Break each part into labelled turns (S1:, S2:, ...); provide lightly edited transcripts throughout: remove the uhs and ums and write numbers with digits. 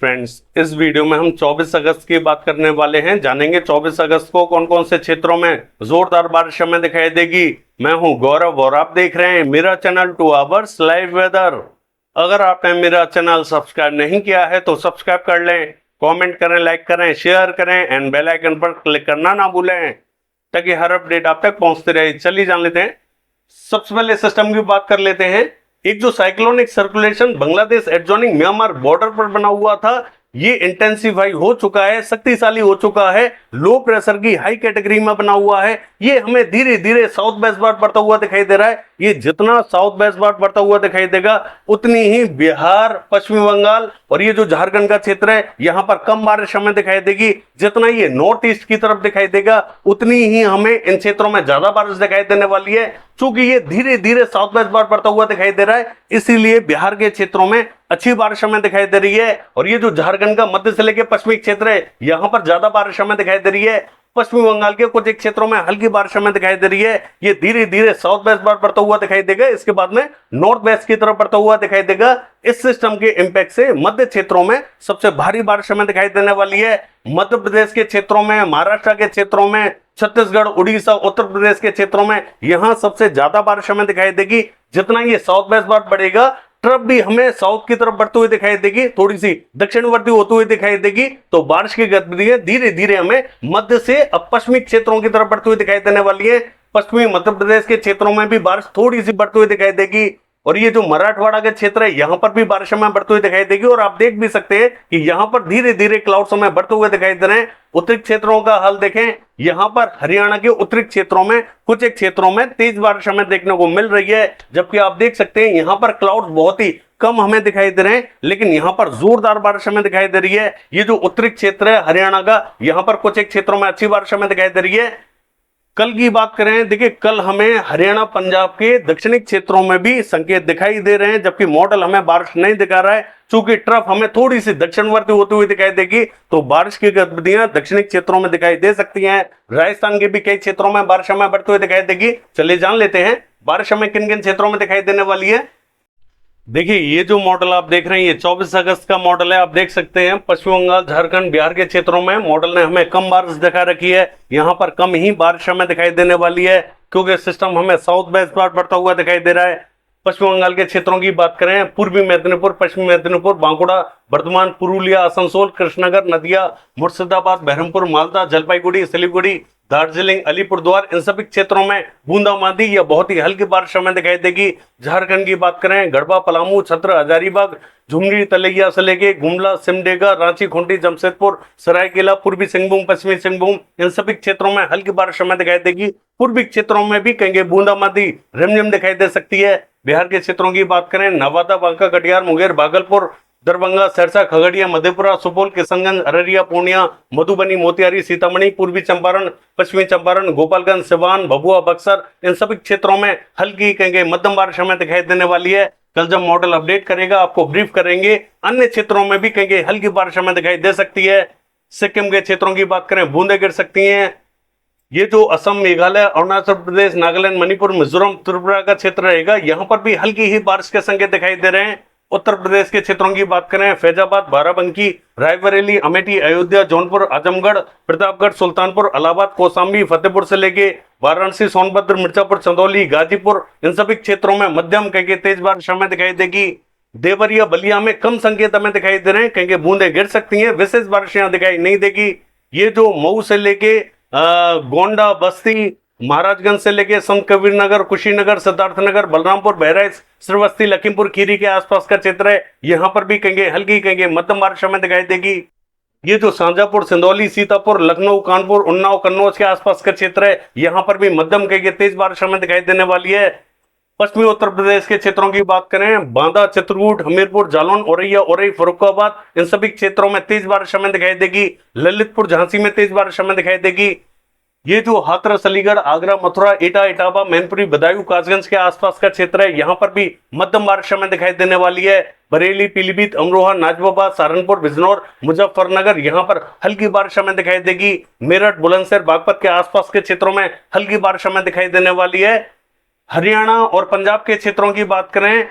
S1: Friends, इस video में हम 24 अगस्त की बात करने वाले हैं। जानेंगे 24 अगस्त को कौन कौन से क्षेत्रों में जोरदार बारिश हमें दिखाई देगी। मैं हूं गौरव और आप देख रहे हैं मेरा चैनल 2 आवर्स लाइव वेदर। अगर आपने मेरा चैनल सब्सक्राइब नहीं किया है तो सब्सक्राइब कर लें, कमेंट करें, लाइक करें, शेयर करें एंड बेल आइकन पर क्लिक करना ना भूलें ताकि हर अपडेट आप तक पहुंचते रहे। चलिए जान लेते हैं। सबसे पहले सिस्टम की बात कर लेते हैं। एक जो cyclonic circulation Bangladesh adjoining Myanmar border पर बना हुआ था, ये इंटेंसिफाई हो चुका है, शक्तिशाली हो चुका है, लो प्रेशर की हाई कैटेगरी में बना हुआ है। ये हमें धीरे धीरे साउथ वेस्ट वार्ड बढ़ता हुआ दिखाई दे रहा है। ये जितना साउथ वेस्ट वार्ड बढ़ता हुआ दिखाई देगा उतनी ही बिहार, पश्चिमी बंगाल और ये जो झारखंड का क्षेत्र है यहाँ पर कम बारिश हमें दिखाई देगी। जितना ये नॉर्थ ईस्ट की तरफ दिखाई देगा उतनी ही हमें इन क्षेत्रों में ज्यादा बारिश दिखाई देने वाली है। चूंकि ये धीरे धीरे साउथ वेस्ट वार्ड बढ़ता हुआ दिखाई दे रहा है, इसीलिए बिहार के क्षेत्रों में अच्छी बारिश हमें दिखाई दे रही है। और ये जो झारखंड का मध्य से लेकर पश्चिमी क्षेत्र है यहाँ पर ज्यादा बारिश हमें दिखाई दे रही है। पश्चिमी बंगाल के कुछ एक क्षेत्रों में हल्की बारिश हमें दिखाई दे रही है। ये धीरे धीरे साउथ वेस्ट वार्ड बढ़ता हुआ दिखाई देगा, इसके बाद में नॉर्थ वेस्ट की तरफ बढ़ता हुआ दिखाई देगा। इस सिस्टम के इंपैक्ट से मध्य क्षेत्रों में सबसे भारी बारिश हमें दिखाई देने वाली है। मध्य प्रदेश के क्षेत्रों में, महाराष्ट्र के क्षेत्रों में, छत्तीसगढ़, उड़ीसा, उत्तर प्रदेश के क्षेत्रों में यहां सबसे ज्यादा बारिश हमें दिखाई देगी। जितना ये साउथ वेस्ट वार्ड बढ़ेगा, ट्रफ भी हमें साउथ की तरफ बढ़ते हुए दिखाई देगी, थोड़ी सी दक्षिणवर्ती होते हुए दिखाई देगी। तो बारिश की गतिविधियां धीरे धीरे हमें मध्य से अब पश्चिमी क्षेत्रों की तरफ बढ़ती हुई दिखाई देने वाली है। पश्चिमी मध्य प्रदेश के क्षेत्रों में भी बारिश थोड़ी सी बढ़ती हुई दिखाई देगी। और ये जो मराठवाड़ा के क्षेत्र है यहाँ पर भी बारिश हमें बढ़ती हुई दिखाई देगी। और आप देख भी सकते हैं कि यहाँ पर धीरे धीरे क्लाउड्स हमें बढ़ते हुए दिखाई दे रहे हैं। उत्तरी क्षेत्रों का हाल देखें, यहाँ पर हरियाणा के उत्तरी क्षेत्रों में कुछ एक क्षेत्रों में तेज बारिश हमें देखने को मिल रही है, जबकि आप देख सकते हैं यहाँ पर क्लाउड्स बहुत ही कम हमें दिखाई दे रहे हैं, लेकिन यहाँ पर जोरदार बारिश हमें दिखाई दे रही है। ये जो उत्तरी क्षेत्र है हरियाणा का, यहाँ पर कुछ एक क्षेत्रों में अच्छी बारिश हमें दिखाई दे रही है। कल की बात करें, देखिए कल हमें हरियाणा, पंजाब के दक्षिणी क्षेत्रों में भी संकेत दिखाई दे रहे हैं, जबकि मॉडल हमें बारिश नहीं दिखा रहा है। चूंकि ट्रफ हमें थोड़ी सी दक्षिणवर्ती होती हुई दिखाई देगी तो बारिश की गतिविधियां दक्षिणी क्षेत्रों में दिखाई दे सकती हैं। राजस्थान के भी कई क्षेत्रों में बारिश हमें बढ़ती हुई दिखाई देगी। चलिए जान लेते हैं बारिश हमें किन किन क्षेत्रों में दिखाई देने वाली है। देखिए ये जो मॉडल आप देख रहे हैं ये 24 अगस्त का मॉडल है। आप देख सकते हैं पश्चिम बंगाल, झारखंड, बिहार के क्षेत्रों में मॉडल ने हमें कम बारिश दिखा रखी है। यहाँ पर कम ही बारिश हमें दिखाई देने वाली है क्योंकि सिस्टम हमें साउथ वेस्ट वार्ड बढ़ता हुआ दिखाई दे रहा है। पश्चिम बंगाल के क्षेत्रों की बात करें, पूर्वी मेदिनीपुर, पश्चिमी मेदिनीपुर, बांकुड़ा, बर्धमान, पुरुलिया, आसनसोल, कृष्णनगर, नदिया, मुर्शिदाबाद, बहरमपुर, मालदा, जलपाईगुड़ी, सिलीगुड़ी, दार्जिलिंग, अलीपुरद्वार, इन सभी क्षेत्रों में बूंदाबांदी या बहुत ही हल्की बारिश हमें दिखाई देगी। झारखंड की बात करें, गढ़वा, पलामू, छत्र, हजारीबाग, झुमरी, तलैया से लेके गुमला, सिमडेगा, रांची, खूंटी, जमशेदपुर, सरायकेला, पूर्वी सिंहभूम, पश्चिमी सिंहभूम, इन सभी क्षेत्रों में हल्की बारिश हमें दिखाई देगी। पूर्वी क्षेत्रों में भी कहेंगे बूंदाबांदी रिमझिम दिखाई दे सकती है। बिहार के क्षेत्रों की बात करें, नवादा, बांका, कटिहार, मुंगेर, भागलपुर, दरभंगा, सहरसा, खगड़िया, मधेपुरा, सुपौल, किशनगंज, अररिया, पूर्णिया, मधुबनी, मोतिहारी, सीतामढ़ी, पूर्वी चंपारण, पश्चिमी चंपारण, गोपालगंज, सिवान, भभुआ, बक्सर, इन सभी क्षेत्रों में हल्की कहेंगे मध्यम बारिश हमें दिखाई देने वाली है। कल जब मॉडल अपडेट करेगा आपको ब्रीफ करेंगे। अन्य क्षेत्रों में भी कहेंगे हल्की बारिश हमें दिखाई दे सकती है। सिक्किम के क्षेत्रों की बात करें, बूंदे गिर सकती हैं। ये जो असम, मेघालय, अरुणाचल प्रदेश, नागालैंड, मणिपुर, मिजोरम, त्रिपुरा का क्षेत्र रहेगा, यहाँ पर भी हल्की ही बारिश के संकेत दिखाई दे रहे हैं। उत्तर प्रदेश के क्षेत्रों की बात करें, फैजाबाद, बाराबंकी, रायबरेली, अमेठी, अयोध्या, जौनपुर, आजमगढ़, प्रतापगढ़, सुल्तानपुर, इलाहाबाद, कौशाम्बी, फतेहपुर से लेके वाराणसी, सोनभद्र, मिर्जापुर, चंदौली, गाजीपुर, इन सभी क्षेत्रों में मध्यम कहेंगे तेज बारिश हमें दिखाई देगी। देवरिया, बलिया में कम संकेत हमें दिखाई दे रहे हैं, कहेंगे बूंदे गिर सकती हैं, विशेष बारिश यहाँ दिखाई नहीं देगी। ये जो मऊ से लेके गोंडा, बस्ती, महाराजगंज से लेके संत कबीर नगर, कुशीनगर, सिद्धार्थनगर, बलरामपुर, बहराइच, श्रीवस्ती, लखीमपुर खीरी के आसपास का क्षेत्र है, यहाँ पर भी कहेंगे हल्की कहेंगे मध्यम बारिश हमें दिखाई देगी। ये जो शाहजहांपुर, सिंदौली, सीतापुर, लखनऊ, कानपुर, उन्नाव, कन्नौज के आसपास का क्षेत्र है, यहाँ पर भी मध्यम कहेंगे तेज बारिश हमें दिखाई देने वाली है। पश्चिमी उत्तर प्रदेश के क्षेत्रों की बात करें, बांदा, चित्रकूट, हमीरपुर, जालौन, औरैया, औरई, फर्रुखाबाद, इन सभी क्षेत्रों में तेज बारिश हमें दिखाई देगी। ललितपुर, झांसी में तेज बारिश हमें दिखाई देगी। ये जो हाथरस, अलीगढ़, आगरा, मथुरा, एटा, इटावा, मैनपुरी, बदायूं, कासगंज के आसपास का क्षेत्र है, यहाँ पर भी मध्यम बारिश हमें दिखाई देने वाली है। बरेली, पीलीभीत, अमरोहा, नाजिबाबाद, सहारनपुर, बिजनौर, मुजफ्फरनगर, यहाँ पर हल्की बारिश हमें दिखाई देगी। मेरठ, बुलंदशहर, बागपत के आसपास के क्षेत्रों में हल्की बारिश हमें दिखाई देने वाली है। हरियाणा और पंजाब के क्षेत्रों की बात करें,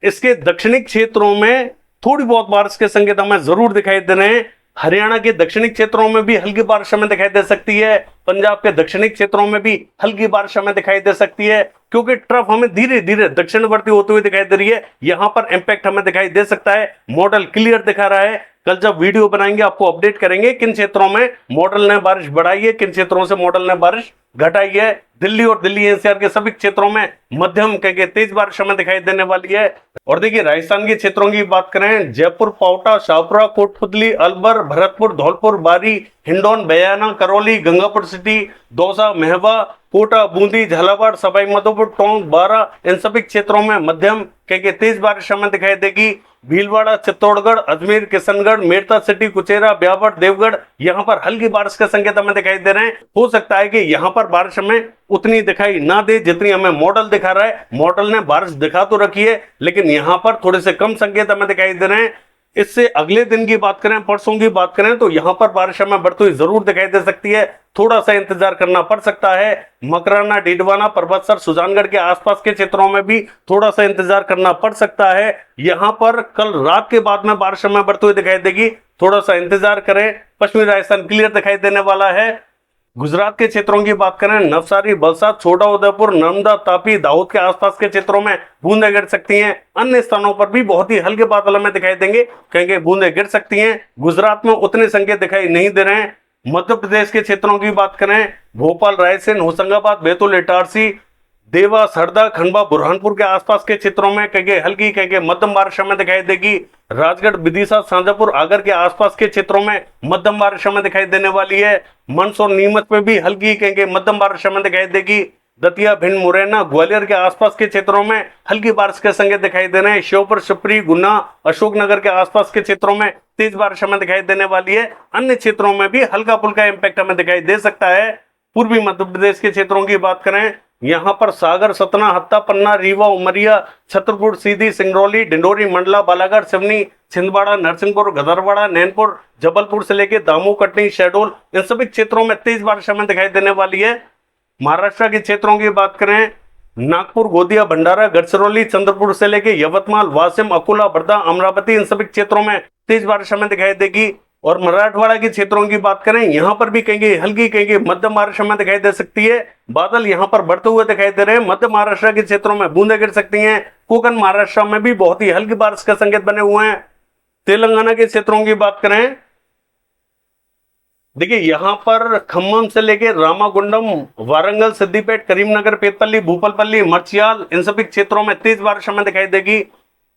S1: इसके दक्षिणी क्षेत्रों में थोड़ी बहुत बारिश के संकेत हमें जरूर दिखाई दे रहे हैं। हरियाणा के दक्षिणी क्षेत्रों में भी हल्की बारिश हमें दिखाई दे सकती है। पंजाब के दक्षिणी क्षेत्रों में भी हल्की बारिश हमें दिखाई दे सकती है, क्योंकि ट्रफ हमें धीरे धीरे दक्षिणवर्ती होते हुए दिखाई दे रही है। यहां पर इंपैक्ट हमें दिखाई दे सकता है। मॉडल क्लियर दिखा रहा है। कल जब वीडियो बनाएंगे आपको अपडेट करेंगे किन क्षेत्रों में मॉडल ने बारिश बढ़ाई है, किन क्षेत्रों से मॉडल ने बारिश घटाई है। दिल्ली और दिल्ली एनसीआर के सभी क्षेत्रों में मध्यम के तेज बारिश हमें दिखाई देने वाली है। और देखिए राजस्थान के क्षेत्रों की बात करें, जयपुर, पावटा, शाहपुरा, कोटपुतली, अलवर, भरतपुर, धौलपुर, बारी, हिंडौन, बयाना, करौली, गंगापुर सिटी, दौसा, महवा, कोटा, बूंदी, झालावाड़, सवाई माधोपुर, टोंक, बारा, इन सभी क्षेत्रों में मध्यम के तेज बारिश हमें दिखाई देगी। भीलवाड़ा, चित्तौड़गढ़, अजमेर, किशनगढ़, मेरठ सिटी, कुचेरा, ब्यावर, देवगढ़, यहाँ पर हल्की बारिश के संकेत हमें दिखाई दे रहे हैं। हो सकता है कि यहाँ पर बारिश हमें उतनी दिखाई ना दे जितनी हमें मॉडल दिखा रहा है। मॉडल ने बारिश दिखा तो रखी है, लेकिन यहाँ पर थोड़े से कम संकेत हमें दिखाई दे रहे हैं। इससे अगले दिन की बात करें, परसों की बात करें, तो यहाँ पर बारिश हमें बढ़ती हुई जरूर दिखाई दे सकती है। थोड़ा सा इंतजार करना पड़ सकता है। मकराना, डीडवाना, परबतसर, सुजानगढ़ के आसपास के क्षेत्रों में भी थोड़ा सा इंतजार करना पड़ सकता है। यहाँ पर कल रात के बाद में बारिश हमें बढ़ती हुई दिखाई देगी, थोड़ा सा इंतजार करें। पश्चिमी राजस्थान क्लियर दिखाई देने वाला है। गुजरात के क्षेत्रों की बात करें, नवसारी, वलसाड, छोटा उदेपुर, नर्मदा, तापी, दाहोद के आसपास के क्षेत्रों में बूंदें गिर सकती हैं। अन्य स्थानों पर भी बहुत ही हल्के बादल हमें दिखाई देंगे, कहीं बूंदें गिर सकती हैं। गुजरात में उतने संकेत दिखाई नहीं दे रहे हैं। मध्य प्रदेश के क्षेत्रों की बात करें, भोपाल, रायसेन, होशंगाबाद, बैतूल, इटारसी, देवास, हरदा, खंडवा, बुरहानपुर के आसपास के क्षेत्रों में कहीं हल्की कहीं मध्यम बारिश हमें दिखाई देगी। राजगढ़, विदिशा, शाजापुर, आगर के आसपास के क्षेत्रों में मध्यम बारिश हमें दिखाई देने वाली है। मंदसौर, नीमच में भी हल्की कहीं मध्यम बारिश हमें दिखाई देगी। दतिया, भिंड, मुरैना, ग्वालियर के आसपास के क्षेत्रों में हल्की बारिश के संकेत दिखाई दे रहे हैं। श्योपुर, शिवपुरी, गुना, अशोकनगर के आसपास के क्षेत्रों में तेज बारिश हमें दिखाई देने वाली है। अन्य क्षेत्रों में भी हल्का फुल्का इंपैक्ट हमें दिखाई दे सकता है। पूर्वी मध्य प्रदेश के क्षेत्रों की बात करें, यहाँ पर सागर, सतना, हत्ता, पन्ना, रीवा, उमरिया, छतरपुर, सीधी, सिंगरौली, डिंडोरी, मंडला, बालाघाट, सिवनी, छिंदवाड़ा, नरसिंहपुर, गदरवाड़ा, नैनपुर, जबलपुर से लेकर दामू, कटनी, शहडोल, इन सभी क्षेत्रों में तेज बारिश हमें दिखाई देने वाली है। महाराष्ट्र के क्षेत्रों की बात करें, नागपुर, गोदिया, भंडारा, गढ़चिरौली, चंद्रपुर से लेकर यवतमाल, वाशिम, अकोला, वर्धा, अमरावती, इन सभी क्षेत्रों में तेज बारिश हमें दिखाई देगी। और मराठवाड़ा के क्षेत्रों की बात करें, यहाँ पर भी कहीं हल्की कहीं मध्यम बारिश हमें दिखाई दे सकती है। बादल यहाँ पर बढ़ते हुए दिखाई दे रहे हैं। मध्य महाराष्ट्र के क्षेत्रों में बूंदें गिर सकती हैं। कोकण महाराष्ट्र में भी बहुत ही हल्की बारिश के संकेत बने हुए हैं। तेलंगाना के क्षेत्रों की बात करें, देखिए यहाँ पर खम्मम से लेकर रामागुंडम, वारंगल, सिद्दीपेट, करीमनगर, पेतपल्ली, भूपालपल्ली, मर्चियाल, इन सभी क्षेत्रों में तेज बारिश हमें दिखाई देगी।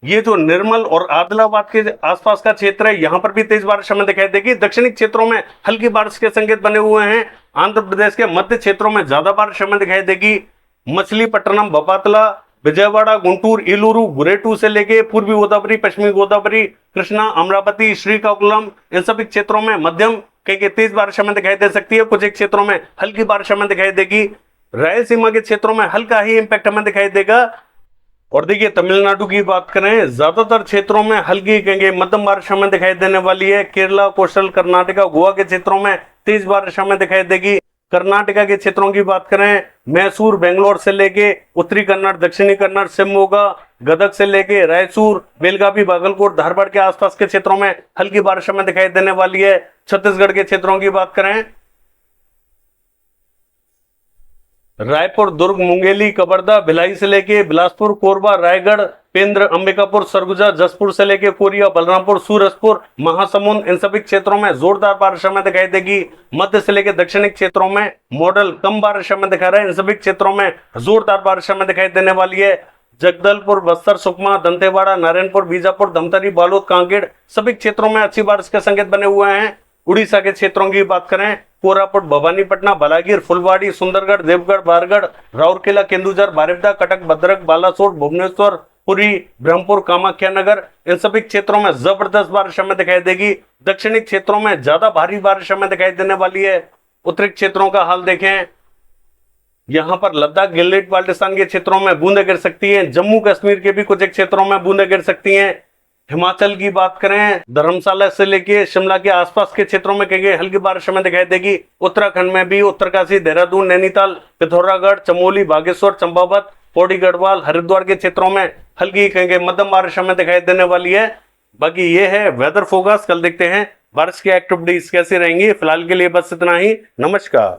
S1: ये जो निर्मल और आदिलाबाद के आसपास का क्षेत्र है, यहाँ पर भी तेज बारिश हमें दिखाई देगी। दक्षिणी क्षेत्रों में हल्की बारिश के संकेत बने हुए हैं। आंध्र प्रदेश के मध्य क्षेत्रों में ज्यादा बारिश हमें दिखाई देगी। मछलीपट्टनम, बपातला, विजयवाड़ा, गुंटूर, इलूरू, गुरेटू से लेके पूर्वी गोदावरी, पश्चिमी गोदावरी, कृष्णा, अमरावती, श्रीकाकुलम, इन सभी क्षेत्रों में मध्यम कहीं तेज बारिश हमें दिखाई दे सकती है। कुछ एक क्षेत्रों में हल्की बारिश हमें दिखाई देगी। रायलसीमा के क्षेत्रों में हल्का ही इंपैक्ट हमें दिखाई देगा। और देखिए तमिलनाडु की बात करें, ज्यादातर क्षेत्रों में हल्की कहीं मध्यम बारिश हमें दिखाई देने वाली है। केरला, कोस्टल कर्नाटका, गोवा के क्षेत्रों में तेज बारिश हमें दिखाई देगी। कर्नाटका के क्षेत्रों की बात करें, मैसूर, बेंगलोर से लेके उत्तरी कन्नड़, दक्षिणी कन्नड़, शिवमोगा, गदग से लेके रायचूर, बेलगावी, बागलकोट, धारवाड़ के आसपास के क्षेत्रों में हल्की बारिश हमें दिखाई देने वाली है। छत्तीसगढ़ के क्षेत्रों की बात करें, रायपुर, दुर्ग, मुंगेली, कवर्धा, भिलाई से लेके बिलासपुर, कोरबा, रायगढ़, पेंद्र, अंबिकापुर, सरगुजा, जसपुर से लेके कोरिया, बलरामपुर, सूरजपुर, महासमुंद, इन सभी क्षेत्रों में जोरदार बारिश हमें दिखाई देगी। मध्य से लेकर दक्षिणी क्षेत्रों में मॉडल कम बारिश हमें दिखा रहा है। इन सभी क्षेत्रों में जोरदार बारिश हमें दिखाई देने वाली है। जगदलपुर, बस्तर, सुकमा, दंतेवाड़ा, नारायणपुर, बीजापुर, धमतरी, बालोद, कांकेर, सभी क्षेत्रों में अच्छी बारिश के संकेत बने हुए हैं। उड़ीसा के क्षेत्रों की बात करें, कोरापुट, भवानीपटना, बलागीर, फुलवाड़ी, सुंदरगढ़, देवगढ़, बारगढ़, राउरकेला, केंदुझर, बारिपदा, कटक, भद्रक, बालासोर, भुवनेश्वर, पुरी, ब्रह्मपुर, कामाख्या नगर, इन सभी क्षेत्रों में जबरदस्त बारिश हमें दिखाई देगी। दक्षिणी क्षेत्रों में ज्यादा भारी बारिश हमें दिखाई देने वाली है। उत्तरी क्षेत्रों का हाल देखें, यहाँ पर लद्दाख, गिलगित बाल्टिस्तान के क्षेत्रों में बूंदें गिर सकती हैं। जम्मू कश्मीर के भी कुछ एक क्षेत्रों में बूंदें गिर सकती हैं। हिमाचल की बात करें, धर्मशाला से लेके शिमला के आसपास के क्षेत्रों में कहीं हल्की बारिश हमें दिखाई देगी। उत्तराखंड में भी उत्तरकाशी, देहरादून, नैनीताल, पिथौरागढ़, चमोली, बागेश्वर, चंपावत, पौड़ी, गढ़वाल, हरिद्वार के क्षेत्रों में हल्की कहीं मध्यम बारिश हमें दिखाई देने वाली है। बाकी ये है वेदर फोरकास्ट। कल देखते हैं बारिश की एक्टिविटीज कैसी रहेंगी। फिलहाल के लिए बस इतना ही। नमस्कार।